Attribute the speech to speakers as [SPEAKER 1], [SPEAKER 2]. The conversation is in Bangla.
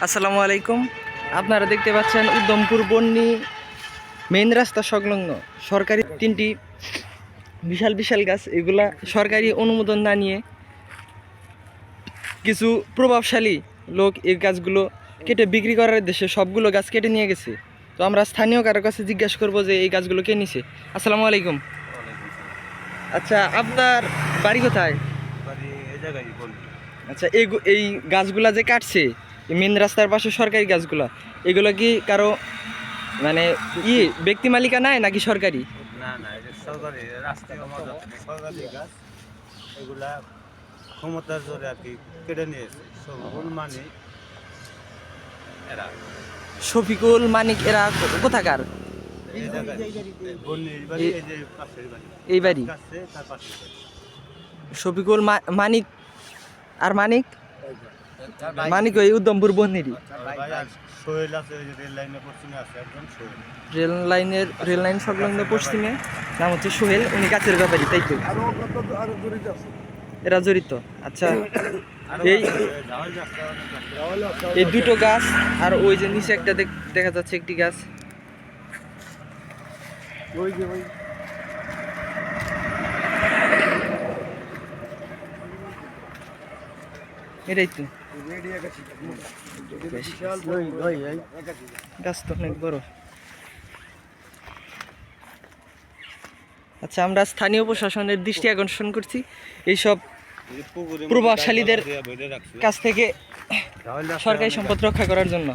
[SPEAKER 1] আসসালামু আলাইকুম। আপনারা দেখতে পাচ্ছেন উদ্যমপুর বন্যী মেইন রাস্তা সংলগ্ন সরকারি তিনটি বিশাল বিশাল গাছ, এগুলা সরকারি অনুমোদন না নিয়ে কিছু প্রভাবশালী লোক এই গাছগুলো কেটে বিক্রি করার উদ্দেশ্যে সবগুলো গাছ কেটে নিয়ে গেছে। তো আমরা স্থানীয় কারো কাছে জিজ্ঞাসা করবো যে এই গাছগুলো কে নিছে। আসসালামু আলাইকুম। আচ্ছা, আপনার বাড়ি কোথায়? আচ্ছা, এই গাছগুলা যে কাটছে মেন রাস্তার পাশে সরকারি গাছগুলা, এগুলো কি কারো মানে ব্যক্তি মালিকানায় নাকি সরকারি?
[SPEAKER 2] না না, এটা সরকারি রাষ্ট্রীয় সরকারি গাছ। এগুলা ক্ষমতার জোরে আর কি কেটে নিয়েছে
[SPEAKER 1] শফিকুল মানিক এরা কোথাকার? এই বাড়ি শফিকুল মানিক আর মানিক মানিক ওই উদ্যমপুর বন্যেরই। রেল লাইন সংলগ্ন পশ্চিমে নাম হচ্ছে সোহেল, উনি গাছের ব্যাপারী, তাই তো? এরা জড়িত। আচ্ছা, এই দুটো গাছ আর ওই যে নিচে একটা দেখা যাচ্ছে একটি গাছ, এটাই তো গাছ তো অনেক বড়। আচ্ছা, আমরা স্থানীয় প্রশাসনের দৃষ্টি আকর্ষণ করছি এইসব প্রভাবশালীদের কাছ থেকে সরকারি সম্পদ রক্ষা করার জন্য।